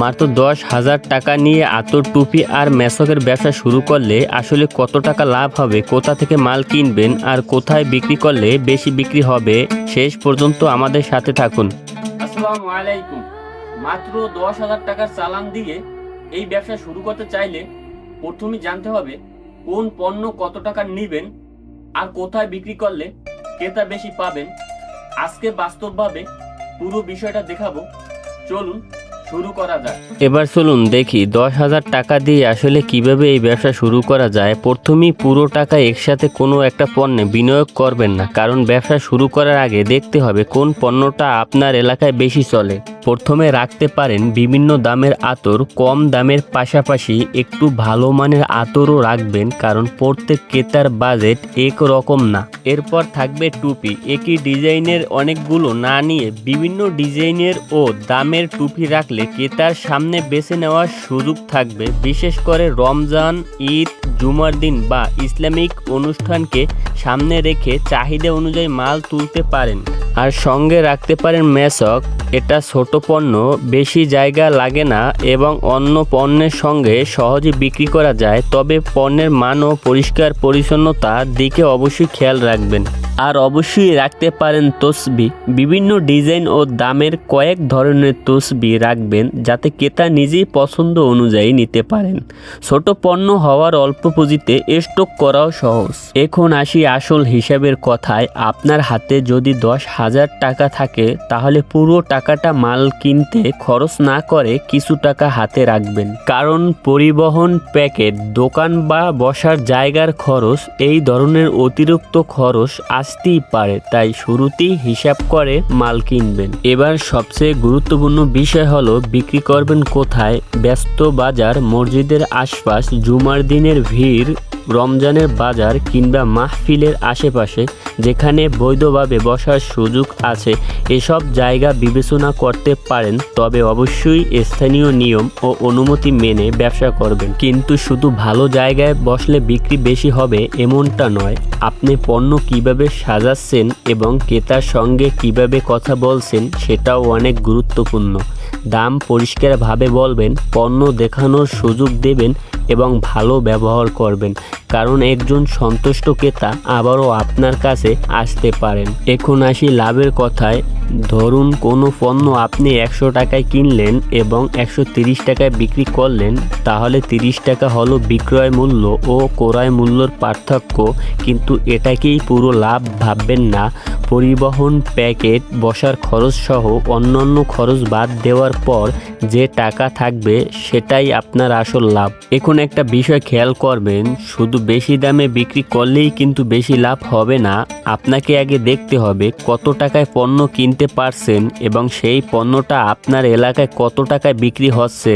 মাত্র 10,000 টাকা নিয়ে আতর, টুপি আর মেসকের ব্যবসা শুরু করলে আসলে কত টাকা লাভ হবে, কোথা থেকে মাল কিনবেন আর কোথায় বিক্রি করলে বেশি বিক্রি হবে, শেষ পর্যন্ত আমাদের সাথে থাকুন। আসসালামু আলাইকুম। মাত্র 10,000 টাকার চালান দিয়ে এই ব্যবসা শুরু করতে চাইলে প্রথমেই জানতে হবে কোন পণ্য কত টাকা নেবেন আর কোথায় বিক্রি করলে ক্রেতা বেশি পাবেন। আজকে বাস্তবভাবে পুরো বিষয়টা দেখাবো, চলুন শুরু করা যায়। এবার চলুন দেখি 10,000 টাকা দিয়ে আসলে কিভাবে এই ব্যবসা শুরু করা যায়। প্রথমেই পুরো টাকা একসাথে কোনো একটা পণ্যে বিনিয়োগ করবেন না, কারণ ব্যবসা শুরু করার আগে দেখতে হবে কোন পণ্যটা আপনার এলাকায় বেশি চলে। প্রথমে রাখতে পারেন বিভিন্ন দামের আতর, কম দামের পাশাপাশি একটু ভালো মানের আতরও রাখবেন, কারণ প্রত্যেক ক্রেতার বাজেট এক রকম না। এরপর থাকবে টুপি, একই ডিজাইনের অনেকগুলো না নিয়ে বিভিন্ন ডিজাইনের ও দামের টুপি রাখলে ক্রেতার সামনে বেছে নেওয়ার সুযোগ থাকবে। বিশেষ করে রমজান, ঈদ, জুমার দিন বা ইসলামিক অনুষ্ঠানকে সামনে রেখে চাহিদা অনুযায়ী মাল তুলতে পারেন। আর সঙ্গে রাখতে পারেন মেসক, এটা ছোট পণ্য, বেশি জায়গা লাগে না এবং অন্য পণ্যের সঙ্গে সহজে বিক্রি করা যায়, তবে পণ্যের মান ও পরিষ্কার পরিচ্ছন্নতার দিকে অবশ্যই খেয়াল রাখবেন। আর অবশ্যই রাখতে পারেন তসবি, বিভিন্ন ডিজাইন ও দামের কয়েক ধরনের তসবি রাখবেন যাতে ক্রেতা নিজেই পছন্দ অনুযায়ী নিতে পারেন। ছোট পণ্য হওয়ার অল্প পুঁজিতে স্টক করাও সহজ। এখন আসি আসল হিসাবের কথায়। আপনার হাতে যদি 10,000 টাকা থাকে তাহলে পুরো টাকাটা মাল কিনতে খরচ না করে কিছু টাকা হাতে রাখবেন, কারণ পরিবহন, প্যাকেট, দোকান বা বসার জায়গার খরচ, এই ধরনের অতিরিক্ত খরচ আসতেই পারে, তাই শুরুতেই হিসাব করে মাল কিনবেন। এবার সবচেয়ে গুরুত্বপূর্ণ বিষয় হলো বিক্রি করবেন কোথায়। ব্যস্ত বাজার, মসজিদের আশপাশ, জুমার দিনের ভিড়, রমজানের বাজার কিংবা মাহফিলের আশেপাশে যেখানে বৈধভাবে বসার সুযোগ আছে, এসব জায়গা বিবেচনা করতে পারেন। তবে অবশ্যই স্থানীয় নিয়ম ও অনুমতি মেনে ব্যবসা করবেন। কিন্তু শুধু ভালো জায়গায় বসলে বিক্রি বেশি হবে এমনটা নয়। আপনি পণ্য কিভাবে সাজাচ্ছেন এবং ক্রেতার সঙ্গে কিভাবে কথা বলছেন সেটাও অনেক গুরুত্বপূর্ণ। দাম পরিষ্কারভাবে বলবেন, পণ্য দেখানোর সুযোগ দেবেন এবং ভালো ব্যবহার করবেন, কারণ একজন সন্তুষ্ট ক্রেতা আবারও আপনার কাছে আসতে পারেন। এখন আসি লাভের কথায়। ধরুন কোনো পণ্য আপনি 100 টাকায় কিনলেন এবং 130 টাকায় বিক্রি করলেন, তাহলে 30 টাকা হলো বিক্রয় মূল্য ও ক্রয় মূল্যর পার্থক্য, কিন্তু এটাকেই পুরো লাভ ভাববেন না। পরিবহন, প্যাকেট, বসার খরচ সহ অন্যান্য খরচ বাদ দেওয়ার পর যে টাকা থাকবে সেটাই আপনার আসল লাভ। এখন একটা বিষয় খেয়াল করবেন, শুধু বেশি দামে বিক্রি করলেই কিন্তু বেশি লাভ হবে না। আপনাকে আগে দেখতে হবে কত টাকায় পণ্য কিনতে পারছেন এবং সেই পণ্যটা আপনার এলাকায় কত টাকায় বিক্রি হচ্ছে,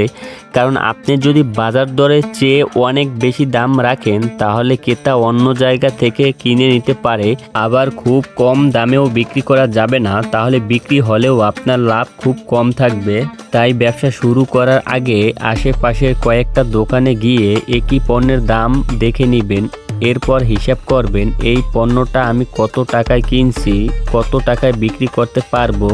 কারণ আপনি যদি বাজার দরের চেয়ে অনেক বেশি দাম রাখেন তাহলে ক্রেতা অন্য জায়গা থেকে কিনে নিতে পারে। আবার খুব কম দামেও বিক্রি করা যাবে না, তাহলে বিক্রি হলেও আপনার লাভ খুব কম থাকবে। তাই ব্যবসা শুরু করার আগে আশেপাশের কয়েকটা দোকানে গিয়ে একই পণ্যের দাম দেখে নেবেন। এরপর হিসাব করবেন এই পণ্যটা আমি কত টাকায় কিনছি, কত টাকায় বিক্রি করতে পারবো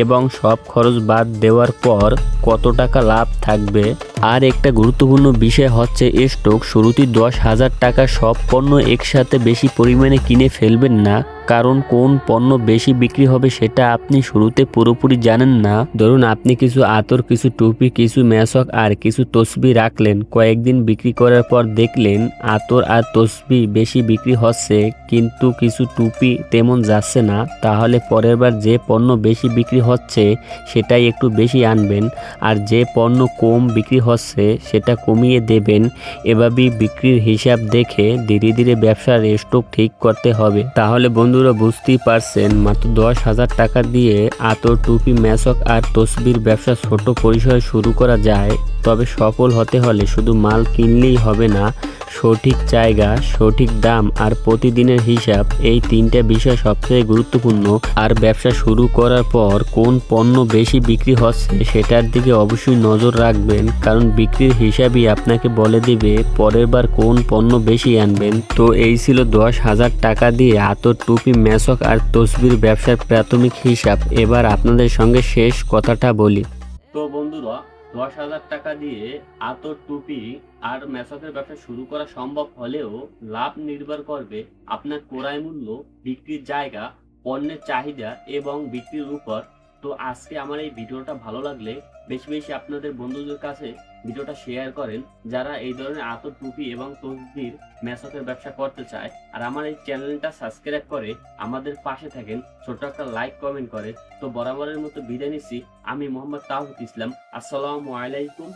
এবং সব খরচ বাদ দেওয়ার পর কত টাকা লাভ থাকবে। আর একটা গুরুত্বপূর্ণ বিষয় হচ্ছে স্টক। শুরুতেই 10,000 টাকা সব পণ্য একসাথে বেশি পরিমাণে কিনে ফেলবেন না, কারণ কোন পণ্য বেশি বিক্রি হবে সেটা আপনি শুরুতে পুরোপুরি জানেন না। ধরুন আপনি কিছু আতর, কিছু টুপি, কিছু মেসক আর কিছু তসবি রাখলেন। কয়েকদিন বিক্রি করার পর দেখলেন আতর আর তসবি বেশি বিক্রি হচ্ছে কিন্তু কিছু টুপি তেমন যাচ্ছে না, তাহলে পরের বার যে পণ্য বেশি বিক্রি হচ্ছে সেটাই একটু বেশি আনবেন, আর যে পণ্য কম বিক্রি হচ্ছে সেটা কমিয়ে দেবেন। এভাবেই বিক্রির হিসাব দেখে ধীরে ধীরে ব্যবসার স্টক ঠিক করতে হবে। তাহলে বন্ধুরা বুঝতেই পারছেন, মাত্র 10,000 টাকা দিয়ে আতর, টুপি, মেসক আর তসবির ব্যবসা ছোট পরিসরে শুরু করা যায়। তবে সফল হতে হলে শুধু মাল কিনলেই হবে না, সঠিক জায়গা, সঠিক দাম আর প্রতিদিনের হিসাব, এই তিনটা বিষয় সবচেয়ে গুরুত্বপূর্ণ। আর ব্যবসা শুরু করার পর কোন পণ্য বেশি বিক্রি হচ্ছে সেটার দিকে অবশ্যই নজর রাখবেন, কারণ বিক্রির হিসাবই আপনাকে বলে দিবে পরের বার কোন পণ্য বেশি আনবেন। তো এই ছিল 10,000 টাকা দিয়ে আতর, টুপি, মেসক আর তসবির ব্যবসার প্রাথমিক হিসাব। এবার আপনাদের সঙ্গে শেষ কথাটা বলি। তো বন্ধুরা, 10,000 টাকা দিয়ে আতর টুপি আর মেসকের ব্যবসা শুরু করা সম্ভব হলেও লাভ নির্ভর করবে আপনার ক্রয় মূল্য, বিক্রির জায়গা, পণ্যের চাহিদা এবং বিক্রির উপর। তো আজকে আমার এই ভিডিওটা ভালো লাগলে বেশি বেশি আপনাদের বন্ধুদের কাছে ভিডিওটা শেয়ার করেন, যারা এই ধরনের আতর টুপি এবং তসবির মেসকের ব্যবসা করতে চায়। আর আমার এই চ্যানেলটা সাবস্ক্রাইব করে আমাদের পাশে থাকেন, ছোট্ট একটা লাইক কমেন্ট করে। তো বরাবরের মতো বিদায় নিচ্ছি। আমি মোহাম্মদ তাওহিদ ইসলাম। আসসালামু আলাইকুম।